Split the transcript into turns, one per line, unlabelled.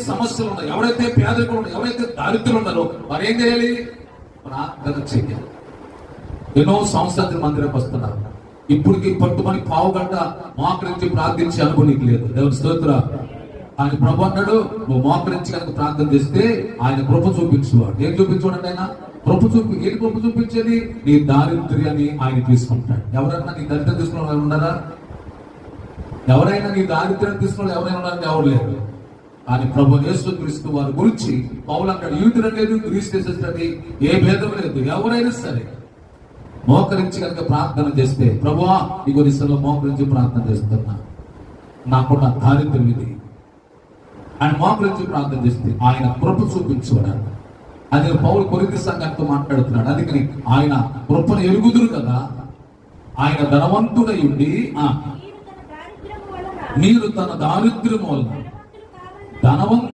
సమస్యలు ఉన్నాయి, ఎవరైతే పేదరికలు ఉన్నాయి, ఎవరైతే దారిద్ర్యులు ఉన్నారో వారు ఏం చేయాలి? ప్రార్థన చేయాలి. ఎన్నో సంవత్సరాలు మందిరకు వస్తున్నారు, ఇప్పటికి పట్టుమని పావు గంట మోకరించి ప్రార్థించే అనుభవం నీకు లేదు. దేవుని స్తోత్రం. ఆయన ప్రభు అన్నాడు, నువ్వు మోకరించి కనుక ప్రార్థన చేస్తే ఆయన కృప చూపించేవాడు. ఏం చూపించుకోండి? ఆయన కృప ఏం కృప చూపించేది? నీ దారిద్ర్యాన్ని ఆయన తీసుకుంటాడు. ఎవరైనా నీ దరిద్రం తీసుకున్న వాళ్ళు ఉన్నారా? ఎవరైనా నీ దారిద్ర్యం తీసుకున్న ఎవరైనా ఉన్నారంటే ఎవరు లేరు. కానీ ప్రభు యేసుక్రీస్తు వారి గురించి పౌలు అంటాడు, యూదులు లేదు, గ్రీసు దేశస్తులని ఏ భేదం లేదు, ఎవరైనా సరే మోకరించి కనుక ప్రార్థన చేస్తే, ప్రభువా నీకు దిశలో మోకరించి ప్రార్థన చేస్తున్నా, నాకున్న దారిద్ర్యం ఇది, ఆయన మోకరించి ప్రార్థన చేస్తే ఆయన కృప చూపించుకోవడం. అదే పౌలు కొరింథీ సంఘంతో మాట్లాడుతున్నాడు. అందుకని ఆయన కృపను ఎరుగుదురు కదా, ఆయన ధనవంతుడై ఉండి మీరు తన దారిద్ర్యం వలన ధనవంతు